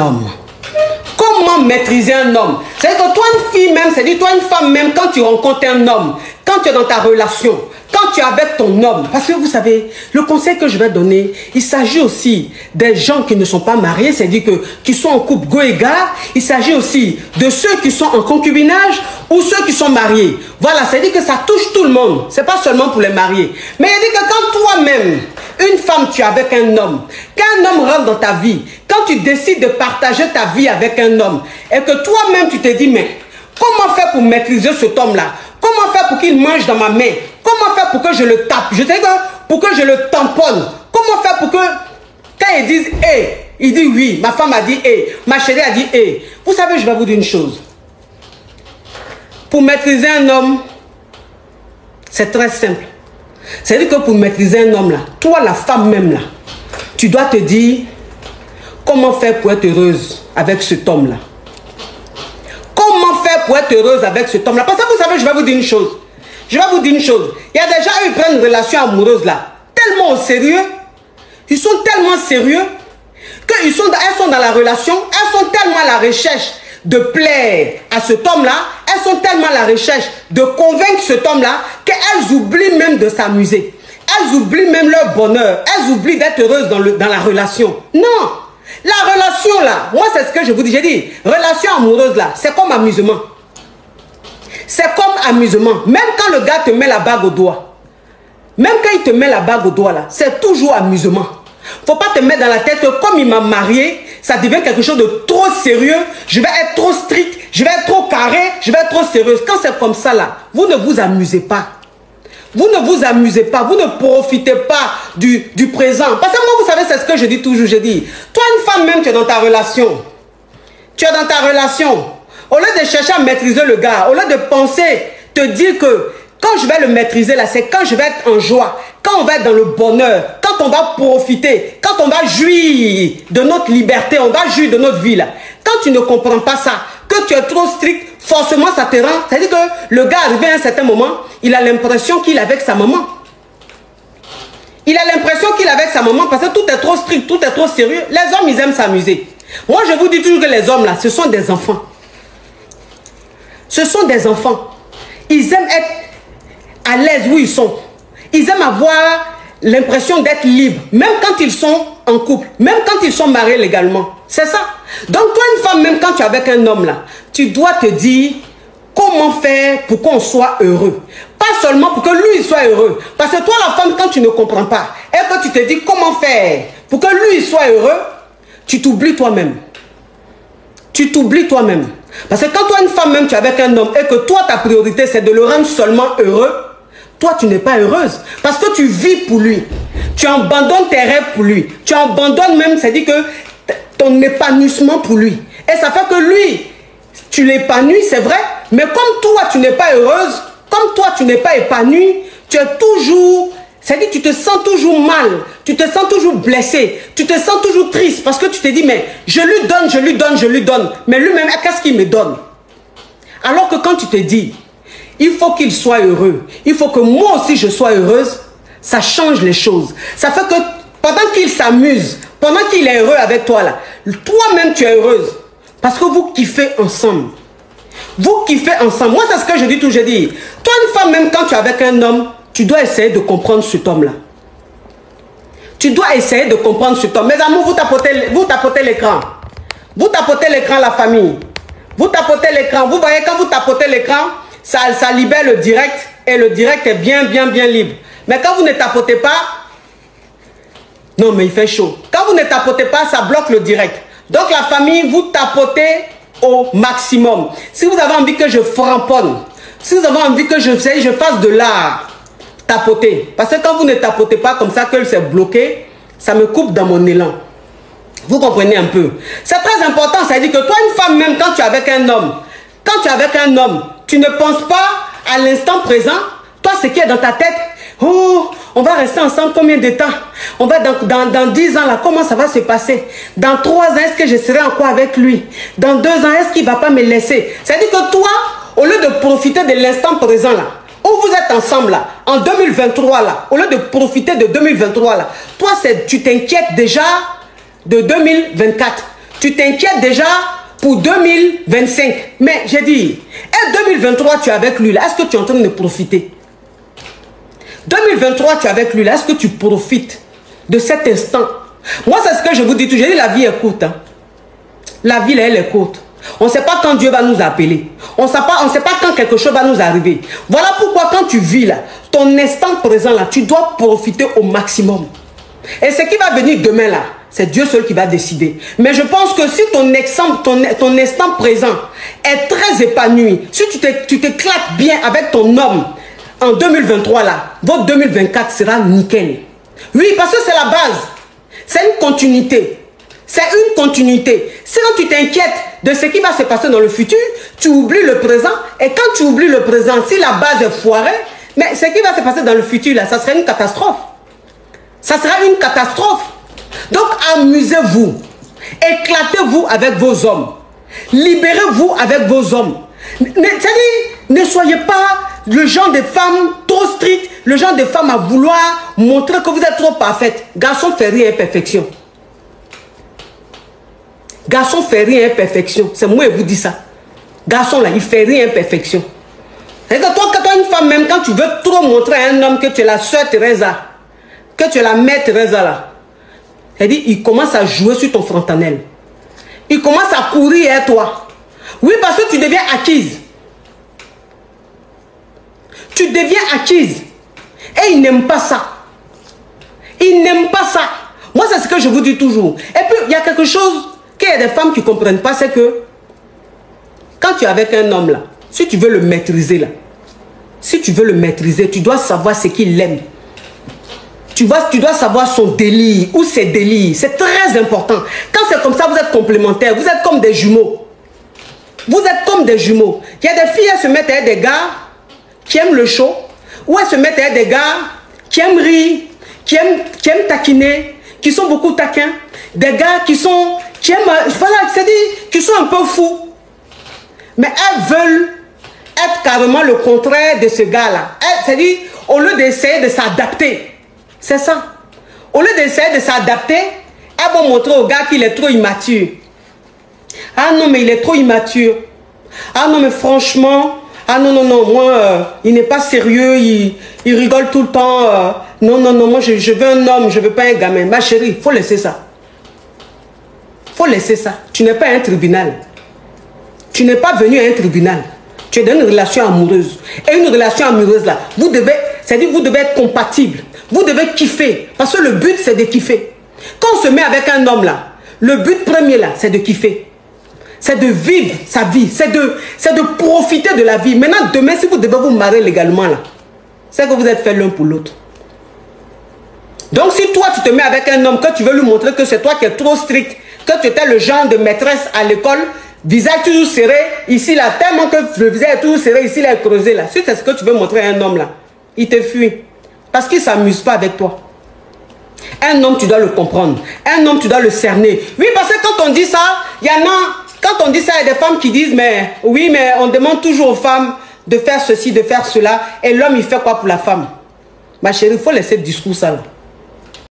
homme. Comment maîtriser un homme? C'est-à-dire que toi, une fille même, c'est-à-dire toi, une femme même, quand tu rencontres un homme, quand tu es dans ta relation, quand tu es avec ton homme, parce que vous savez, le conseil que je vais donner, il s'agit aussi des gens qui ne sont pas mariés, c'est-à-dire qui sont en couple go et gare. Il s'agit aussi de ceux qui sont en concubinage ou ceux qui sont mariés. Voilà, c'est-à-dire que ça touche tout le monde. C'est pas seulement pour les mariés. Mais il dit que quand toi-même, une femme, tu es avec un homme, qu'un homme rentre dans ta vie, quand tu décides de partager ta vie avec un homme, et que toi-même tu te dis, mais comment faire pour maîtriser cet homme-là? Comment faire pour qu'il mange dans ma main? Comment faire pour que je le tape? Je sais que pour que je le tamponne. Comment faire pour que, quand ils disent « hey », il dit « oui », ma femme a dit « hey », ma chérie a dit « hey ». Vous savez, je vais vous dire une chose. Pour maîtriser un homme, c'est très simple. C'est-à-dire que pour maîtriser un homme là, toi la femme même là, tu dois te dire comment faire pour être heureuse avec cet homme là. Comment faire pour être heureuse avec cet homme là? Parce que vous savez, je vais vous dire une chose. Je vais vous dire une chose. Il y a des gens qui prennent une relation amoureuse là, tellement au sérieux. Ils sont tellement sérieux qu'elles sont dans la relation, elles sont tellement à la recherche de plaire à cet homme-là, elles sont tellement à la recherche de convaincre cet homme-là qu'elles oublient même de s'amuser. Elles oublient même leur bonheur. Elles oublient d'être heureuses dans la relation. Non! La relation là, moi c'est ce que je vous dis. J'ai dit, relation amoureuse là, c'est comme amusement. C'est comme amusement. Même quand le gars te met la bague au doigt, même quand il te met la bague au doigt là, c'est toujours amusement. Faut pas te mettre dans la tête que comme il m'a marié, ça devient quelque chose de trop sérieux. Je vais être trop strict, je vais être trop carré, je vais être trop sérieuse. Quand c'est comme ça là, vous ne vous amusez pas. Vous ne vous amusez pas, vous ne profitez pas du présent. Parce que moi, vous savez, c'est ce que je dis toujours, je dis. Toi, une femme même, tu es dans ta relation. Tu es dans ta relation. Au lieu de chercher à maîtriser le gars, au lieu de penser, te dire que quand je vais le maîtriser là, c'est quand je vais être en joie, quand on va être dans le bonheur, quand on va profiter, quand on va jouir de notre liberté, on va jouir de notre vie là. Quand tu ne comprends pas ça, que tu es trop strict, forcément ça te rend. C'est-à-dire que le gars arrivé à un certain moment, il a l'impression qu'il est avec sa maman. Il a l'impression qu'il est avec sa maman parce que tout est trop strict, tout est trop sérieux. Les hommes, ils aiment s'amuser. Moi, je vous dis toujours que les hommes là, ce sont des enfants. Ce sont des enfants. Ils aiment être à l'aise où ils sont. Ils aiment avoir l'impression d'être libres, même quand ils sont en couple, même quand ils sont mariés légalement. C'est ça. Donc toi, une femme, même quand tu es avec un homme là, tu dois te dire comment faire pour qu'on soit heureux. Pas seulement pour que lui il soit heureux. Parce que toi, la femme, quand tu ne comprends pas, et que tu te dis comment faire pour que lui il soit heureux, tu t'oublies toi-même. Tu t'oublies toi-même. Parce que quand toi, une femme même, tu es avec un homme et que toi, ta priorité, c'est de le rendre seulement heureux, toi, tu n'es pas heureuse. Parce que tu vis pour lui. Tu abandonnes tes rêves pour lui. Tu abandonnes même, c'est-à-dire que ton épanouissement pour lui. Et ça fait que lui, tu l'épanouis, c'est vrai. Mais comme toi, tu n'es pas heureuse, comme toi, tu n'es pas épanouie, tu es toujours... C'est-à-dire que tu te sens toujours mal, tu te sens toujours blessé, tu te sens toujours triste parce que tu te dis, mais je lui donne, je lui donne, je lui donne. Mais lui-même, qu'est-ce qu'il me donne? Alors que quand tu te dis, il faut qu'il soit heureux, il faut que moi aussi je sois heureuse, ça change les choses. Ça fait que pendant qu'il s'amuse, pendant qu'il est heureux avec toi là, toi-même tu es heureuse. Parce que vous kiffez ensemble. Vous kiffez ensemble. Moi, c'est ce que je dis toujours, je dis. Toi, une femme, même quand tu es avec un homme, tu dois essayer de comprendre cet homme-là. Tu dois essayer de comprendre cet homme. Mes amours, vous tapotez l'écran. Vous tapotez l'écran, la famille. Vous tapotez l'écran. Vous voyez, quand vous tapotez l'écran, ça libère le direct. Et le direct est bien libre. Mais quand vous ne tapotez pas, non, mais il fait chaud. Quand vous ne tapotez pas, ça bloque le direct. Donc la famille, vous tapotez au maximum. Si vous avez envie que je framponne, si vous avez envie que je fasse de l'art, tapoter. Parce que quand vous ne tapotez pas comme ça, que c'est bloqué, ça me coupe dans mon élan. Vous comprenez un peu? C'est très important. Ça veut dire que toi, une femme, même quand tu es avec un homme, tu ne penses pas à l'instant présent. Toi, ce qui est dans ta tête, oh, on va rester ensemble combien de temps? On va dans 10 ans, là, comment ça va se passer? Dans 3 ans, est-ce que je serai encore avec lui? Dans 2 ans, est-ce qu'il ne va pas me laisser? C'est-à-dire que toi, au lieu de profiter de l'instant présent, là, où vous êtes ensemble là, en 2023 là, au lieu de profiter de 2023 là, toi tu t'inquiètes déjà de 2024. tu t'inquiètes déjà pour 2025. Mais j'ai dit, et 2023, tu es avec lui là, est-ce que tu es en train de profiter? 2023, tu es avec lui là, est-ce que tu profites de cet instant? Moi, c'est ce que je vous dis toujours, la vie est courte. Hein. La vie, là, elle est courte. On ne sait pas quand Dieu va nous appeler. On ne sait pas quand quelque chose va nous arriver. Voilà pourquoi quand tu vis là, ton instant présent là, tu dois profiter au maximum. Et ce qui va venir demain là, c'est Dieu seul qui va décider. Mais je pense que si ton instant présent est très épanoui, si tu t'éclates bien avec ton homme en 2023 là, votre 2024 sera nickel. Oui, parce que c'est la base. C'est une continuité. C'est une continuité. Sinon, tu t'inquiètes de ce qui va se passer dans le futur, tu oublies le présent. Et quand tu oublies le présent, si la base est foirée, mais ce qui va se passer dans le futur, là, ça sera une catastrophe. Ça sera une catastrophe. Donc, amusez-vous. Éclatez-vous avec vos hommes. Libérez-vous avec vos hommes. C'est-à-dire, ne soyez pas le genre de femme trop stricte, le genre de femme à vouloir montrer que vous êtes trop parfaite. Garçon fait rien imperfection. Garçon fait rien imperfection. C'est moi qui vous dis ça. Garçon là, il fait rien imperfection. C'est que toi, une femme, même quand tu veux trop montrer à un homme que tu es la soeur Teresa, que tu es la mère Teresa là, c'est-à-dire, il commence à jouer sur ton frontanel. Il commence à courir à toi. Oui, parce que tu deviens acquise. Tu deviens acquise. Et il n'aime pas ça. Il n'aime pas ça. Moi, c'est ce que je vous dis toujours. Et puis, il y a quelque chose qu'il y a des femmes qui ne comprennent pas, c'est que quand tu es avec un homme là, si tu veux le maîtriser là, si tu veux le maîtriser, tu dois savoir ce qu'il aime. Tu dois savoir son délire ou ses délires. C'est très important. Quand c'est comme ça, vous êtes complémentaires. Vous êtes comme des jumeaux. Vous êtes comme des jumeaux. Il y a des filles, elles se mettent avec des gars qui aiment le show. Ou elles se mettent avec des gars qui aiment rire, qui aiment taquiner, qui sont beaucoup taquins. Des gars qui aiment, voilà, c'est-à-dire, qui sont un peu fous. Mais elles veulent être carrément le contraire de ce gars-là. C'est-à-dire, au lieu d'essayer de s'adapter, c'est ça. Au lieu d'essayer de s'adapter, elles vont montrer au gars qu'il est trop immature. Ah non, mais il est trop immature. Ah non, mais franchement, ah non, non, non, moi, il n'est pas sérieux, il rigole tout le temps. Non, non, non, moi, je veux un homme, je ne veux pas un gamin. Ma chérie, il faut laisser ça. Il faut laisser ça. Tu n'es pas un tribunal. Tu n'es pas venu à un tribunal. Tu es dans une relation amoureuse. Et une relation amoureuse, là, vous devez être compatible. Vous devez kiffer. Parce que le but, c'est de kiffer. Quand on se met avec un homme, là, le but premier, là, c'est de kiffer. C'est de vivre sa vie. C'est de profiter de la vie. Maintenant, demain, si vous devez vous marier légalement, là, c'est que vous êtes fait l'un pour l'autre. Donc, si toi, tu te mets avec un homme, que tu veux lui montrer que c'est toi qui es trop strict, que tu étais le genre de maîtresse à l'école, visage toujours serré, ici, là, tellement que le visage est toujours serré, ici, là, creusé, là. Si c'est ce que tu veux montrer à un homme, là, il te fuit. Parce qu'il ne s'amuse pas avec toi. Un homme, tu dois le comprendre. Un homme, tu dois le cerner. Oui, parce que quand on dit ça, il y en a... Quand on dit ça, il y a des femmes qui disent, mais oui, mais on demande toujours aux femmes de faire ceci, de faire cela. Et l'homme, il fait quoi pour la femme? Ma chérie, il faut laisser le discours ça là.